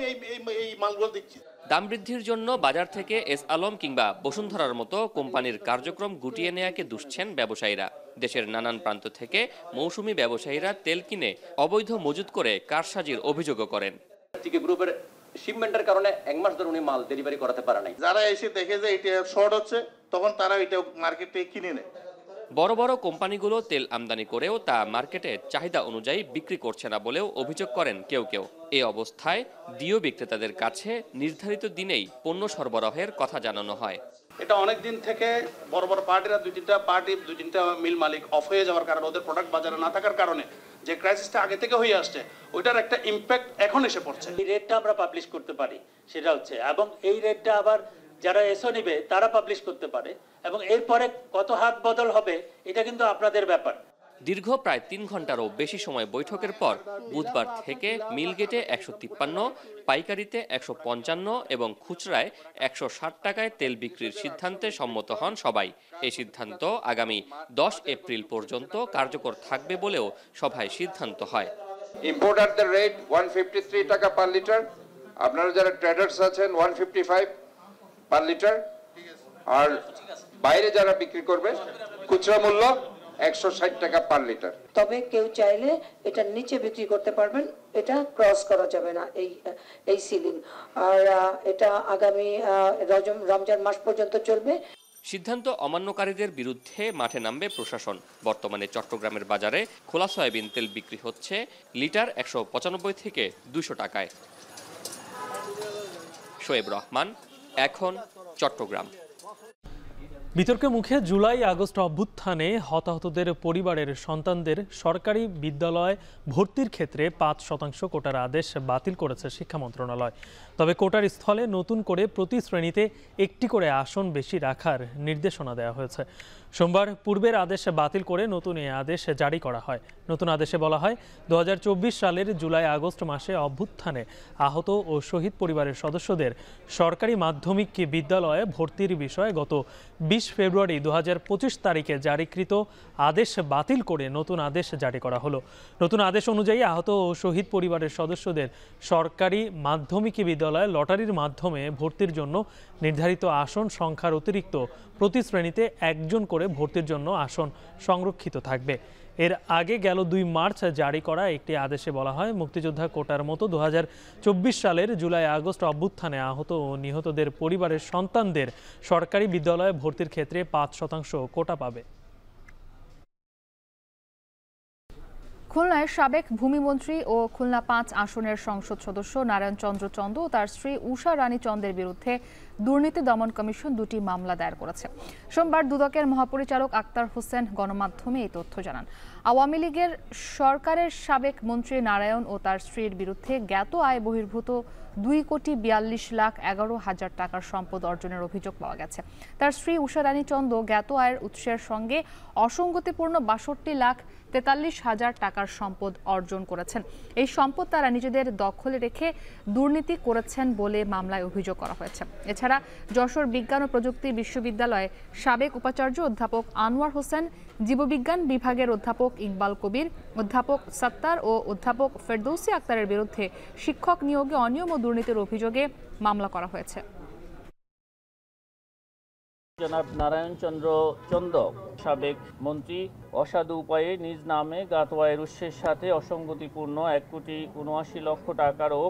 এই মালগুলো দিচ্ছে? দাম বৃদ্ধির জন্য বাজার থেকে এস আলম কিংবা বসুন্ধরার মতো কোম্পানির কার্যক্রম গুটিয়ে নেয়াকে দুষছেন ব্যবসায়ীরা। দেশের নানান প্রান্ত থেকে মৌসুমী ব্যবসায়ীরা তেল কিনে অবৈধ মজুত করে কারসাজির অভিযোগও করেন। গ্রুপের শিপমেন্টের কারণে 1 মাস ধরে উনি মাল ডেলিভারি করাতে পারে নাই। যারা এসে দেখে যে এটা শর্ট হচ্ছে, তখন তারা এটা মার্কেটে কিনে নেয়। বড় বড় কোম্পানিগুলো তেল আমদানি করেও তা মার্কেটে চাহিদা অনুযায়ী বিক্রি করছে না বলেও অভিযোগ করেন কেউ কেউ। এই অবস্থায় ডিও বিক্রেতাদের কাছে নির্ধারিত দিনেই পণ্য সরবরাহের কথা জানানো হয়। এটা অনেক দিন থেকে বড় বড় পার্টিরা 2-3টা মিল মালিক অফ হয়ে যাওয়ার কারণে, ওদের প্রোডাক্ট বাজারে না থাকার কারণে যে ক্রাইসিসটা আগে থেকে হয়ে আসছে, ওইটার একটা ইম্প্যাক্ট এখন এসে পড়ছে। এই রেটটা আমরা পাবলিশ করতে পারি, সেটা হচ্ছে, এবং এই রেটটা আবার যারা এসও নিবে তারা পাবলিশ করতে পারে, এবং এরপরে কত হাত বদল হবে এটা কিন্তু আপনাদের ব্যাপার। দীর্ঘ প্রায় 3 ঘন্টারও বেশি সময় বৈঠকের পর বুধবার থেকে মিলগেটে 153, পাইকারিতে 155 এবং খুচরায় 160 টাকায় তেল বিক্রির সিদ্ধান্তে সম্মত হন সবাই। এই সিদ্ধান্ত আগামী 10 এপ্রিল পর্যন্ত কার্যকর থাকবে বলেও সভায় সিদ্ধান্ত হয়। ইম্পোর্টারদের রেট 153 টাকা পার লিটার, আপনারা যারা ট্রেডার্স আছেন 155 পার লিটার, আর বাইরে যারা বিক্রি করবে খুচরা মূল্য 160 টাকা পার লিটার। তবে কেউ চাইলে এটা নিচে বিক্রি করতে পারবেন, এটা ক্রস করা যাবে না এই সিলিং। আর এটা আগামী রমজান মাস পর্যন্ত চলবে। সিদ্ধান্ত অমান্যকারীদের বিরুদ্ধে মাঠে নামবে প্রশাসন। বর্তমানে চট্টগ্রামের বাজারে খোলা সয়াবিন তেল বিক্রি হচ্ছে লিটার 195 থেকে 200 টাকায়। শোয়েব রহমান, এখন চট্টগ্রাম। বিতর্কের মুখে জুলাই আগস্ট অভ্যুত্থানে হতাহতদের পরিবারের সন্তানদের সরকারি বিদ্যালয় ভর্তির ক্ষেত্রে 5% কোটার আদেশ বাতিল করেছে শিক্ষা মন্ত্রণালয়। তবে কোটার স্থলে নতুন করে প্রতি শ্রেণীতে একটি করে আসন বেশি রাখার নির্দেশনা দেওয়া হয়েছে। সোমবার পূর্বের আদেশ বাতিল করে নতুন এই আদেশ জারি করা হয়। নতুন আদেশে বলা হয়, 2024 সালের জুলাই আগস্ট মাসে অভ্যুত্থানে আহত ও শহীদ পরিবারের সদস্যদের সরকারি মাধ্যমিক বিদ্যালয়ে ভর্তির বিষয়ে গত 20 ফেব্রুয়ারি 2025 তারিখে জারিকৃত আদেশ বাতিল করে নতুন আদেশ জারি করা হলো। নতুন আদেশ অনুযায়ী আহত ও শহীদ পরিবারের সদস্যদের সরকারি মাধ্যমিক বিদ্যালয়ে লটারির মাধ্যমে ভর্তির জন্য নির্ধারিত আসন সংখ্যার অতিরিক্ত প্রতি শ্রেণীতে একজন করে ভর্তির জন্য আসন সংরক্ষিত থাকবে। এর আগে গেল 2 মার্চ জারি করা একটি আদেশে বলা হয়, মুক্তিযোদ্ধা কোটার মতো 2024 সালের জুলাই আগস্ট অভ্যুত্থানে আহত ও নিহতদের পরিবারের সন্তানদের সরকারি বিদ্যালয়ে ভর্তির ক্ষেত্রে 5% কোটা পাবে। খুলনায় সাবেক ভূমিমন্ত্রী ও খুলনা 5 আসনের সংসদ সদস্য নারায়ণ চন্দ্র চন্দ ও তার স্ত্রী উষা রানী চন্দের বিরুদ্ধে দুর্নীতি দমন কমিশন 2টি মামলা দায়ের করেছে। সোমবার দুদকের মহাপরিচালক আক্তার হোসেন গণমাধ্যমে এই তথ্য জানান। আওয়ামী লীগের সরকারের সাবেক মন্ত্রী নারায়ণ ও তার স্ত্রীর বিরুদ্ধে জ্ঞাত আয় বহির্ভূত 2,42,11,000 টাকার সম্পদ অর্জনের অভিযোগ পাওয়া গেছে। তার স্ত্রী উষা রানী চন্দ জ্ঞাত আয়ের উৎসের সঙ্গে অসঙ্গতিপূর্ণ 62,43,000 টাকার সম্পদ অর্জন করেছেন। এই সম্পদ তারা নিজেদের দখলে রেখে দুর্নীতি করেছেন বলে মামলায় অভিযোগ করা হয়েছে। এছাড়া এছাড়া যশোর বিজ্ঞান ও প্রযুক্তি বিশ্ববিদ্যালয়ে সাবেক উপাচার্য অধ্যাপক আনোয়ার হোসেন, জীববিজ্ঞান বিভাগের অধ্যাপক ইকবাল কবির, অধ্যাপক সত্তার ও অধ্যাপক ফেরদৌসী আক্তারের বিরুদ্ধে শিক্ষক নিয়োগে অনিয়ম ও দুর্নীতির অভিযোগে মামলা করা হয়েছে। জনাব নারায়ণ চন্দ্র চন্দ, সাবেক মন্ত্রী, অসাধু উপায়ে নিজ নামে গাতোয়ায়ের উৎসের সাথে অসঙ্গতিপূর্ণ 1,79,00,000 টাকারও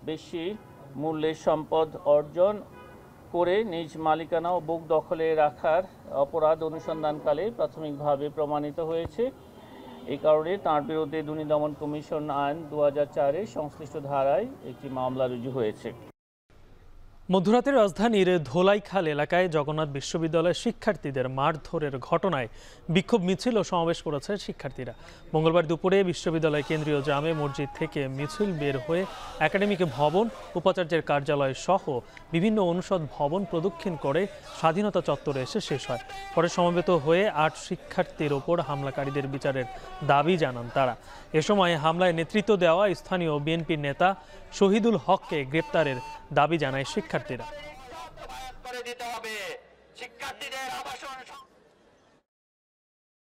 বেশি মূল্যের সম্পদ অর্জন করে নিজ মালিকানা ও বুক দখলে রাখার অপরাধ অনুসন্ধানকালে প্রাথমিকভাবে প্রমাণিত হয়েছে। এই কারণে তাঁর বিরুদ্ধে দুর্নীতি দমন কমিশন আইন 2004-এর সংশ্লিষ্ট ধারায় একটি মামলা রুজু হয়েছে। মধ্যরাতের রাজধানীর ধোলাইখাল এলাকায় জগন্নাথ বিশ্ববিদ্যালয়ের শিক্ষার্থীদের মারধরের ঘটনায় বিক্ষোভ মিছিল ও সমাবেশ করেছে শিক্ষার্থীরা। মঙ্গলবার দুপুরে বিশ্ববিদ্যালয় কেন্দ্রীয় জামে মসজিদ থেকে মিছিল বের হয়ে একাডেমিক ভবন, উপাচার্যের কার্যালয় সহ বিভিন্ন অনুষদ ভবন প্রদক্ষিণ করে স্বাধীনতা চত্বরে এসে শেষ হয়। পরে সমবেত হয়ে 8 শিক্ষার্থীর ওপর হামলাকারীদের বিচারের দাবি জানান তারা। এ সময় হামলায় নেতৃত্ব দেওয়া স্থানীয় বিএনপির নেতা শহীদুল হককে গ্রেপ্তারের দাবি জানায় শিক্ষার্থীরা।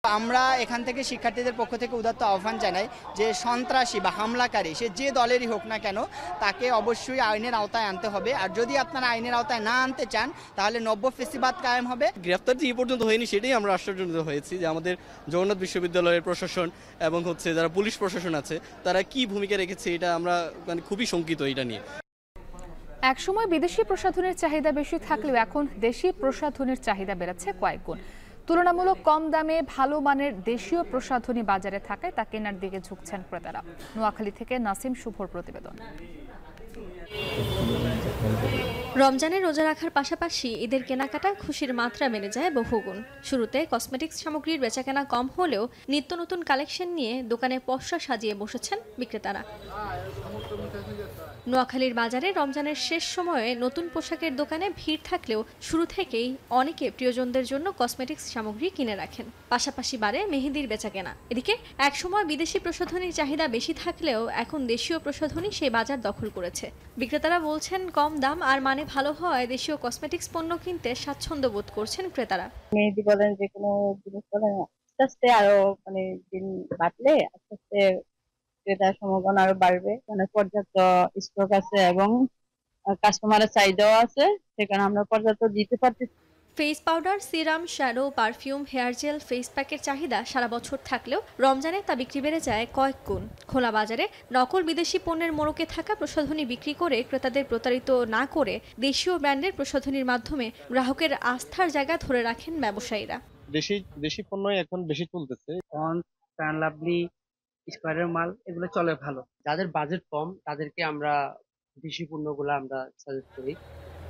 আমরা এখান থেকে শিক্ষার্থীদের পক্ষ থেকে উদাত্ত আহ্বান জানাই যে সন্ত্রাসী বা হামলাকারী সে যে দলেরই হোক না কেন তাকে অবশ্যই আইনের আওতায় আনতে হবে। আর যদি আপনারা আইনের আওতায় না আনতে চান তাহলে নব্য ফেসিবাদ কায়েম হবে। গ্রেফতার যে পর্যন্ত হয়নি সেটাই আমরা আশ্চর্যজনিত হয়েছি যে আমাদের জগন্নাথ বিশ্ববিদ্যালয়ের প্রশাসন এবং যারা পুলিশ প্রশাসন আছে তারা কি ভূমিকা রেখেছে এটা আমরা খুবই শঙ্কিত এটা নিয়ে। একসময় বিদেশি প্রসাধনের চাহিদা বেশি থাকলেও এখন দেশি প্রসাধনের চাহিদা বেড়েছে কয়েক গুণ। তুলনামূলক কম দামে ভালো মানের দেশীয় প্রসাধনী বাজারে থাকায় তা কেনার দিকে ঝুঁকছেন ক্রেতারা। নোয়াখালী থেকে নাসিম শুভর প্রতিবেদন। রমজানে রোজা রাখার পাশাপাশি ঈদের কেনাকাটায় খুশির মাত্রা বেড়ে যায় বহুগুণ। শুরুতে কসমেটিক্স সামগ্রীর বেচাকেনা কম হলেও নিত্য নতুন কালেকশন নিয়ে দোকানে পসরা সাজিয়ে বসেছেন বিক্রেতারা। নোয়াখালীর বাজারে রমজানের শেষ সময়ে নতুন পোশাকের দোকানে ভিড় থাকলেও শুরু থেকেই অনেকে প্রিয়জনদের জন্য কসমেটিক্স সামগ্রী কিনে রাখেন। পাশাপাশি বাড়ে মেহেদির বেচাকেনা। এদিকে একসময় বিদেশি প্রসাধনীর চাহিদা বেশি থাকলেও এখন দেশীয় প্রসাধনী সেই বাজার দখল করেছে। বিক্রেতারা বলছেন কম দাম আর মানে ভালো হওয়ায় দেশীয় কসমেটিক্স পণ্য কিনতে স্বাচ্ছন্দ্য বোধ করছেন ক্রেতারা। মেহেদি বলেন যে কোনো জিনিস বলেন আস্তে আস্তে আরো দিন বাড়লে আস্তে আস্তে ক্রেতার সমাগম আরো বাড়বে। পর্যাপ্ত স্টক আছে এবং কাস্টমারের চাহিদাও আছে, সেখানে আমরা পর্যাপ্ত দিতে পারছি। Face powder, serum, shadow, perfume, hair gel, face প্যাকের চাহিদা সারা বছর থাকলেও রমজানে তা বিক্রি বেড়ে যায় কয়েক গুণ। খোলা বাজারে নকল বিদেশি পণ্যের মোড়কে থাকা প্রসাধনী বিক্রি করে ক্রেতাদের প্রতারিত না করে দেশীয় ব্র্যান্ডের প্রসাধনীর মাধ্যমে গ্রাহকের আস্থার জায়গা ধরে রাখেন ব্যবসায়ীরা। দেশি পণ্যই এখন বেশি চলতেছে। লাভলি, স্কয়ারের মাল এগুলো চলে ভালো। যাদের বাজেট কম তাদেরকে আমরা দেশি পণ্যগুলো আমরা সাজেস্ট করি।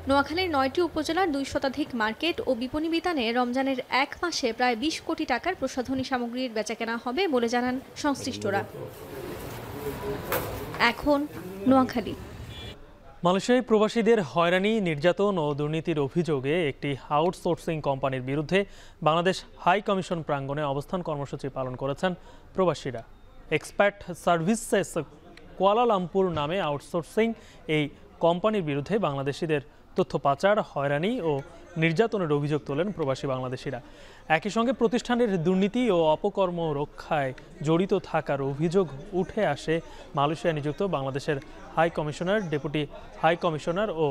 নোয়াখালীর 9টি উপজেলার 2 শতাধিক মার্কেট ও বিপণী বিতানে রমজানের এক মাসে প্রায় 20 কোটি টাকার প্রসাধনী সামগ্রীর বেচাকেনা হবে বলে জানান সংশ্লিষ্টরা। এখন নোয়াখালী। মালয়েশিয়ায় প্রবাসীদের হয়রানি, নির্যাতন ও দুর্নীতির অভিযোগে একটি আউটসোর্সিং কোম্পানির বিরুদ্ধে বাংলাদেশ হাই কমিশন প্রাঙ্গণে অবস্থান কর্মসূচি পালন করেছেন প্রবাসীরা। এক্সপার্ট সার্ভিসেস কুয়ালালামপুর নামে আউটসোর্সিং এই কোম্পানির বিরুদ্ধে বাংলাদেশিদের তথ্য পাচার, হয়রানি ও নির্যাতনের অভিযোগ তোলেন প্রবাসী বাংলাদেশিরা। একই সঙ্গে প্রতিষ্ঠানের দুর্নীতি ও অপকর্ম রক্ষায় জড়িত থাকার অভিযোগ উঠে আসে মালয়েশিয়া নিযুক্ত বাংলাদেশের high commissioner, deputy high commissioner ও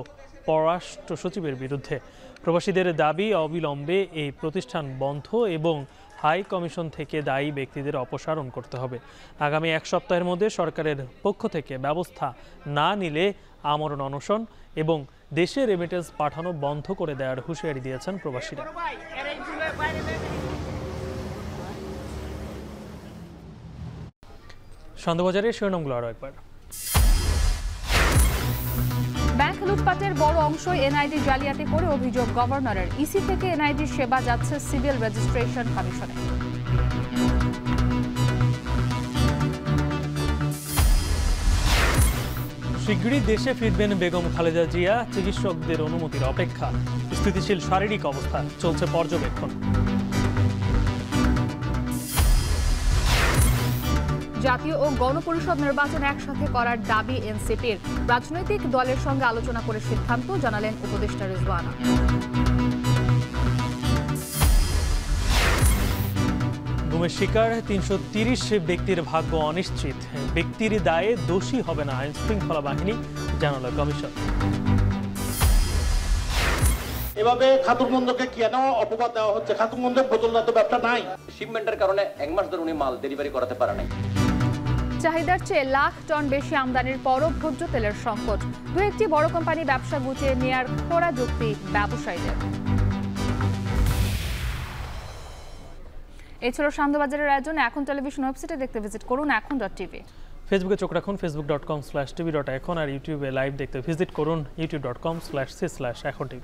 পররাষ্ট্র সচিবের বিরুদ্ধে। প্রবাসীদের দাবি অবিলম্বে এই প্রতিষ্ঠান বন্ধ এবং হাই কমিশন থেকে দায়ী ব্যক্তিদের অপসারণ করতে হবে। আগামী 1 সপ্তাহের মধ্যে সরকারের পক্ষ থেকে ব্যবস্থা না নিলে আমরণ অনশন এবং দেশে রেমিটেন্স পাঠানো বন্ধ করে দেওয়ার হুঁশিয়ারি দিয়েছেন প্রবাসীরা। সন্ধ্যাবাজারের শিরোনামগুলো আরও একবার। ব্যাংক লুটপাটের বড় অংশই এনআইডি জালিয়াতি করে অভিযোগ গভর্নরের। ইসি থেকে এনআইডির সেবা যাচ্ছে সিভিল রেজিস্ট্রেশন কমিশনে। শীঘ্রই দেশে ফিরবেন বেগম খালেদা জিয়া, চিকিৎসকদের অনুমতির অপেক্ষা। স্থিতিশীল শারীরিক অবস্থা, চলছে পর্যবেক্ষণ। জাতীয় ও গণপরিষদ নির্বাচন একসাথে করার দাবি এনসিপির। রাজনৈতিক দলের সঙ্গে আলোচনা করে সিদ্ধান্ত জানালেন উপদেষ্টা রিজওয়ানা। গুমের শিকার ৩৩০ ব্যক্তির ভাগ্য অনিশ্চিত। ব্যক্তির দায়ে দোষী হবে না আইন শৃঙ্খলা বাহিনী, জানালো কমিশন। এভাবে খাতুনগঞ্জকে কেন অপবাদ দেওয়া হচ্ছে? খাতুনগঞ্জের বোতলদার তো ব্যবসা নাই। শিপমেন্টের কারণে 1 মাস ধরে উনি মাল ডেলিভারি করাতে পারে নাই। চাহিদার চেয়ে লাখ টন বেশি আমদানির পরও ভোজ্য তেলের সংকট। দু একটি বড় কোম্পানি ব্যবসা গুছিয়ে নেয়ার খোড়া যুক্তি ব্যবসায়ীদের। এই ছিল সান্ধ্যবাজারের আয়োজন। এখন টেলিভিশন ওয়েবসাইটে দেখতে ভিজিট করুন এখন.tv। ফেসবুকে চোখ রাখুন facebook.com/tv.এখন আর ইউটিউবে লাইভ দেখতে ভিজিট করুন youtube.com/c/এখন.tv।